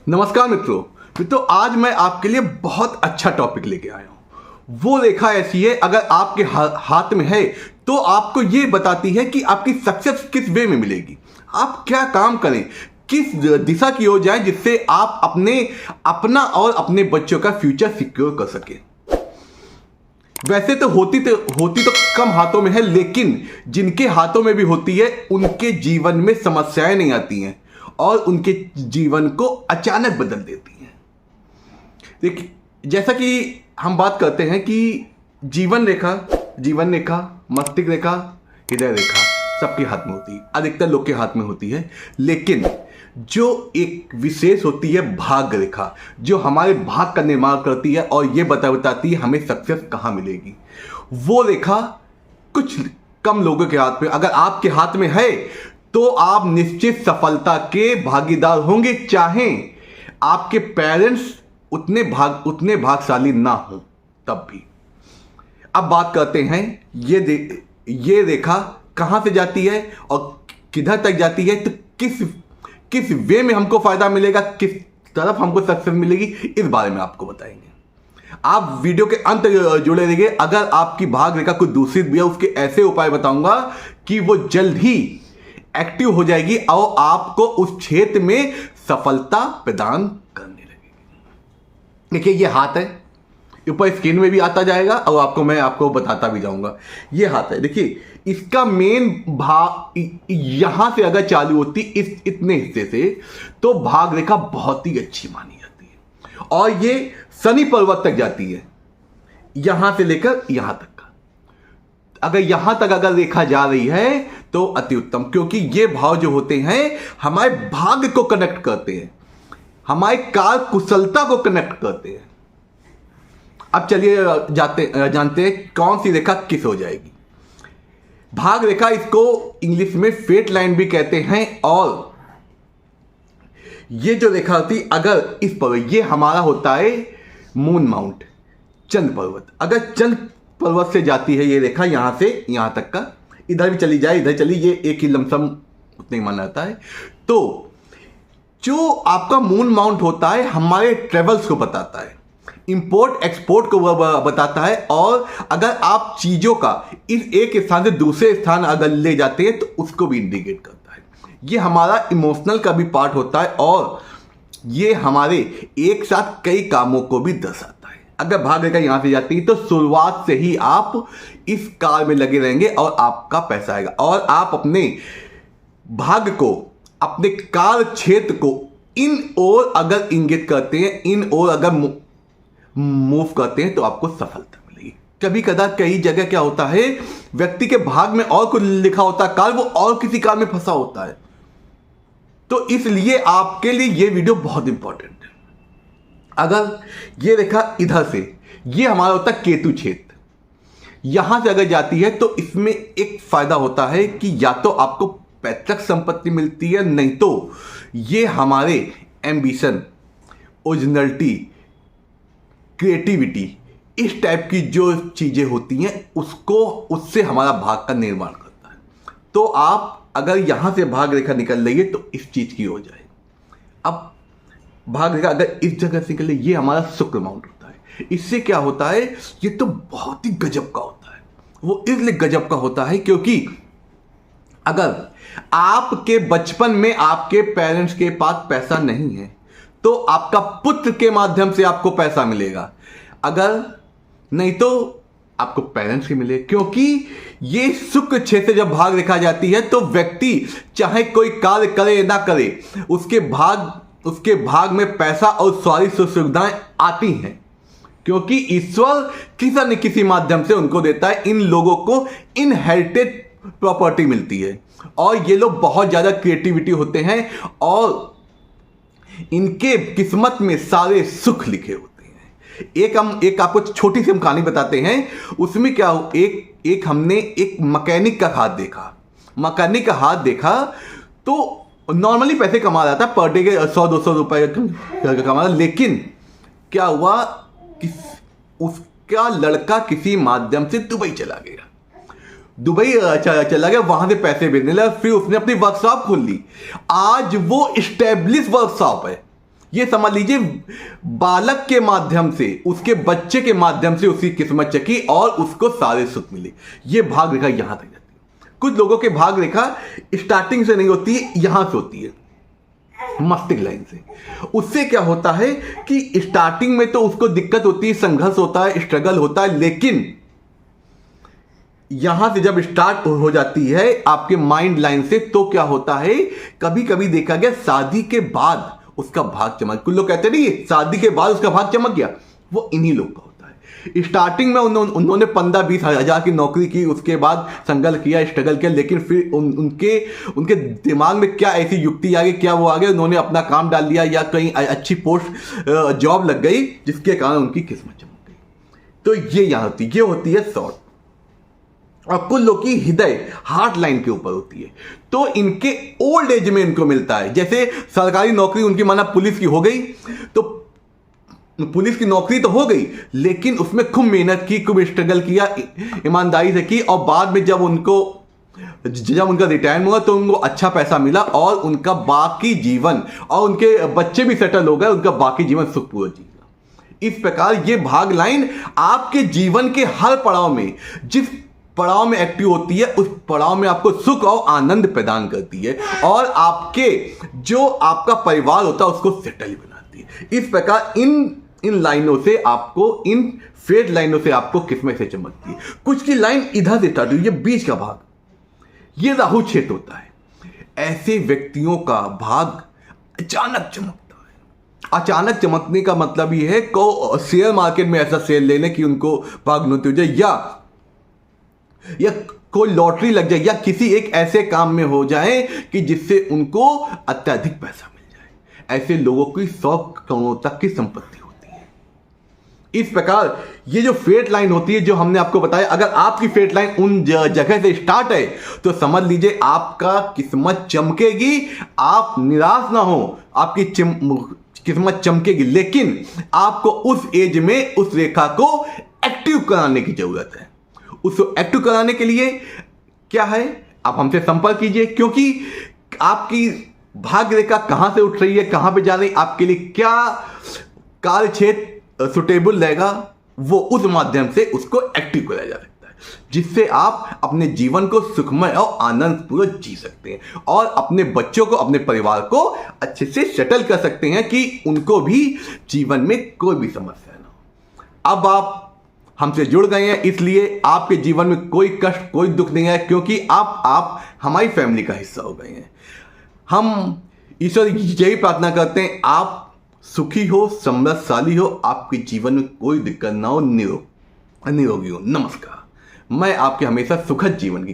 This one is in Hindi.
नमस्कार मित्रों, आज मैं आपके लिए बहुत अच्छा टॉपिक लेके आया हूं। वो रेखा ऐसी है, अगर आपके हाथ में है तो आपको ये बताती है कि आपकी सक्सेस किस वे में मिलेगी, आप क्या काम करें, किस दिशा की ओर जाएं जिससे आप अपना और अपने बच्चों का फ्यूचर सिक्योर कर सके। वैसे तो होती तो कम हाथों में है, लेकिन जिनके हाथों में भी होती है उनके जीवन में समस्याएं नहीं आती हैं और उनके जीवन को अचानक बदल देती हैं। देखिए, जैसा कि हम बात करते हैं कि जीवन रेखा, मस्तिष्क रेखा, हृदय रेखा सबके हाथ में होती है, अधिकतर लोग के हाथ में होती है। लेकिन जो एक विशेष होती है भाग्य रेखा, जो हमारे भाग्य का निर्माण करती है और ये बताती है हमें सक्सेस कहाँ मिलेगी, वो रेखा कुछ कम लोगों के हाथ में। अगर आपके हाथ में है तो आप निश्चित सफलता के भागीदार होंगे, चाहे आपके पेरेंट्स उतने भाग्यशाली ना हो तब भी। अब बात करते हैं ये रेखा कहां से जाती है और किधर तक जाती है, तो किस वे में हमको फायदा मिलेगा, किस तरफ हमको सक्सेस मिलेगी, इस बारे में आपको बताएंगे। आप वीडियो के अंत जुड़े रहिए। अगर आपकी भाग्य रेखा कुछ दूषित भी है, उसके ऐसे उपाय बताऊंगा कि वो जल्द ही एक्टिव हो जाएगी और आपको उस क्षेत्र में सफलता प्रदान करने लगेगी। देखिए, ये हाथ है, ऊपर स्क्रीन में भी आता जाएगा और मैं आपको बताता भी जाऊंगा। ये हाथ है, देखिए, इसका मेन भाग यहां से अगर चालू होती इतने हिस्से से, तो भाग रेखा बहुत ही अच्छी मानी जाती है और ये शनि पर्वत तक जाती है, यहां से लेकर यहां तक का। अगर यहां तक अगर रेखा जा रही है तो अति उत्तम, क्योंकि ये भाव जो होते हैं हमारे भाग्य को कनेक्ट करते हैं, हमारे कार्य कुशलता को कनेक्ट करते हैं। अब चलिए जानते हैं कौन सी रेखा किस हो जाएगी। भाग रेखा, इसको इंग्लिश में फेट लाइन भी कहते हैं। और ये जो रेखा होती, अगर इस पर, ये हमारा होता है मून माउंट, चंद्र पर्वत। अगर चंद्र पर्वत से जाती है ये रेखा यहां से यहां तक का, इधर भी चली जाए, इधर चली, ये एक ही लमसम उतने ही माना जाता है। तो जो आपका मून माउंट होता है हमारे ट्रेवल्स को बताता है, इंपोर्ट एक्सपोर्ट को बताता है। और अगर आप चीजों का इस एक स्थान से दूसरे स्थान अगर ले जाते हैं तो उसको भी इंडिकेट करता है। ये हमारा इमोशनल का भी पार्ट होता है और ये हमारे एक साथ कई कामों को भी दर्शाता है। अगर भाग्य रेखा यहां से जाती है तो शुरुआत से ही आप इस कार्य में लगे रहेंगे और आपका पैसा आएगा। और आप अपने भाग्य को, अपने कार्य क्षेत्र को इन ओर अगर इंगित करते हैं, इन ओर अगर मूव करते हैं तो आपको सफलता मिलेगी। कभी कदा कई जगह क्या होता है, व्यक्ति के भाग्य में और कुछ लिखा होता है, काल वो और किसी काल में फंसा होता है। तो इसलिए आपके लिए ये वीडियो बहुत इंपॉर्टेंट है। अगर ये रेखा इधर से, ये हमारा होता है केतु क्षेत्र, यहां से अगर जाती है तो इसमें एक फायदा होता है कि या तो आपको पैतृक संपत्ति मिलती है, नहीं तो ये हमारे एम्बिशन, ओरिजिनलिटी, क्रिएटिविटी, इस टाइप की जो चीजें होती हैं उससे हमारा भाग का निर्माण करता है। तो आप अगर यहां से भाग रेखा निकल रही है तो इस चीज की हो जाए। अब भाग रेखा अगर इस जगह से निकले, ये हमारा शुक्र माउंट होता है। इससे क्या होता है, ये तो बहुत ही गजब का होता है। वो इसलिए गजब का होता है क्योंकि अगर आपके बचपन में आपके पेरेंट्स के पास पैसा नहीं है तो आपका पुत्र के माध्यम से आपको पैसा मिलेगा, अगर नहीं तो आपको पेरेंट्स से मिले। क्योंकि ये शुक्र क्षेत्र से जब भाग रेखा जाती है तो व्यक्ति चाहे कोई कार्य करे ना करे, उसके भाग में पैसा और सारी सुविधाएं आती हैं, क्योंकि ईश्वर किसी न किसी माध्यम से उनको देता है। इन लोगों को इनहेरिटेड प्रॉपर्टी मिलती है और ये लोग बहुत ज्यादा क्रिएटिविटी होते हैं और इनके किस्मत में सारे सुख लिखे होते हैं। एक आपको छोटी सी हम कहानी बताते हैं। उसमें क्या, हमने एक मैकेनिक का हाथ देखा तो नॉर्मली पैसे कमा रहा था, पर डे के 100-200 रुपए कमा रहा। लेकिन क्या हुआ कि उसका लड़का किसी माध्यम से दुबई चला गया, चला गया, वहां से पैसे भेजने लगा। फिर उसने अपनी वर्कशॉप खोल ली। आज वो स्टेब्लिश वर्कशॉप है, ये समझ लीजिए बालक के माध्यम से, उसके बच्चे के माध्यम से उसकी किस्मत चकी और उसको सारे सुख मिले। ये भाग रेखा यहां तक जाती है। कुछ लोगों के भाग रेखा स्टार्टिंग से नहीं होती है, यहां से होती है, मस्तिष्क लाइन से। उससे क्या होता है कि स्टार्टिंग में तो उसको दिक्कत होती है, संघर्ष होता है, स्ट्रगल होता है, लेकिन यहां से जब स्टार्ट हो जाती है आपके माइंड लाइन से, तो क्या होता है, कभी कभी देखा गया शादी के बाद उसका भाग चमक, कुछ लोग कहते नहीं शादी के बाद उसका भाग चमक गया, वो इन्हीं लोग का होता है। स्टार्टिंग में उन्होंने 15-20 हजार की नौकरी की, उसके बाद संघर्ष किया, स्ट्रगल किया, लेकिन फिर उनके दिमाग में क्या ऐसी युक्ति आ गई, क्या वो आ गए, उन्होंने अपना काम डाल लिया या कहीं अच्छी पोस्ट जॉब लग गई, जिसके कारण उनकी किस्मत चमक गई। तो ये यहां होती है शॉर्ट। और कुछ लोग की हृदय हार्ट लाइन के ऊपर होती है, तो इनके ओल्ड एज में इनको मिलता है। जैसे सरकारी नौकरी उनकी माना पुलिस की हो गई, तो पुलिस की नौकरी तो हो गई, लेकिन उसमें खूब मेहनत की, खूब स्ट्रगल किया, ईमानदारी से की, और बाद में जब उनका रिटायरमेंट हुआ तो उनको अच्छा पैसा मिला और उनका बाकी जीवन, और उनके बच्चे भी सेटल हो गए, उनका बाकी जीवन सुखपूर्ण जीवन। इस प्रकार ये भाग लाइन आपके जीवन के हर पड़ाव में, जिस पड़ाव में एक्टिव होती है, उस पड़ाव में आपको सुख और आनंद प्रदान करती है, और आपका परिवार होता है उसको सेटल बनाती है। इस प्रकार इन लाइनों से आपको, इन फेट लाइनों से आपको किस्मत से चमकती है। कुछ की लाइन इधर से स्टार्ट हुई, ये बीच का भाग, ये राहु क्षेत्र होता है। ऐसे व्यक्तियों का भाग अचानक चमकता है। अचानक चमकने का मतलब ये है को शेयर मार्केट में ऐसा शेयर लेने की उनको भाग्योन्नति हो जाए, या कोई लॉटरी लग जाए, या किसी एक ऐसे काम में हो जाए कि जिससे उनको अत्यधिक पैसा मिल जाए। ऐसे लोगों की 100 करोड़ तक की संपत्ति होती है। इस प्रकार ये जो फेट लाइन होती है, जो हमने आपको बताया, अगर आपकी फेट लाइन उन जगह से स्टार्ट है तो समझ लीजिए आपका किस्मत चमकेगी। आप निराश ना हो, आपकी किस्मत चमकेगी, लेकिन आपको उस एज में उस रेखा को एक्टिव कराने की जरूरत है। उसको एक्टिव कराने के लिए क्या है, आप हमसे संपर्क कीजिए, क्योंकि आपकी भाग्य रेखा कहां से उठ रही है, कहां पे जा रही है, आपके लिए क्या काल क्षेत्र सुटेबल रहेगा, वो उस माध्यम से उसको एक्टिव कराया जा सकता है, जिससे आप अपने जीवन को सुखमय और आनंदपूर्वक जी सकते हैं, और अपने बच्चों को, अपने परिवार को अच्छे से सेटल कर सकते हैं कि उनको भी जीवन में कोई भी समस्या ना हो। अब आप हमसे जुड़ गए हैं, इसलिए आपके जीवन में कोई कष्ट, कोई दुख नहीं है, क्योंकि आप हमारी फैमिली का हिस्सा हो गए हैं। हम ईश्वर यही प्रार्थना करते हैं आप सुखी हो, समृद्धशाली हो, आपके जीवन में कोई दिक्कत ना हो, निरोगी हो। नमस्कार। मैं आपके हमेशा सुखद जीवन की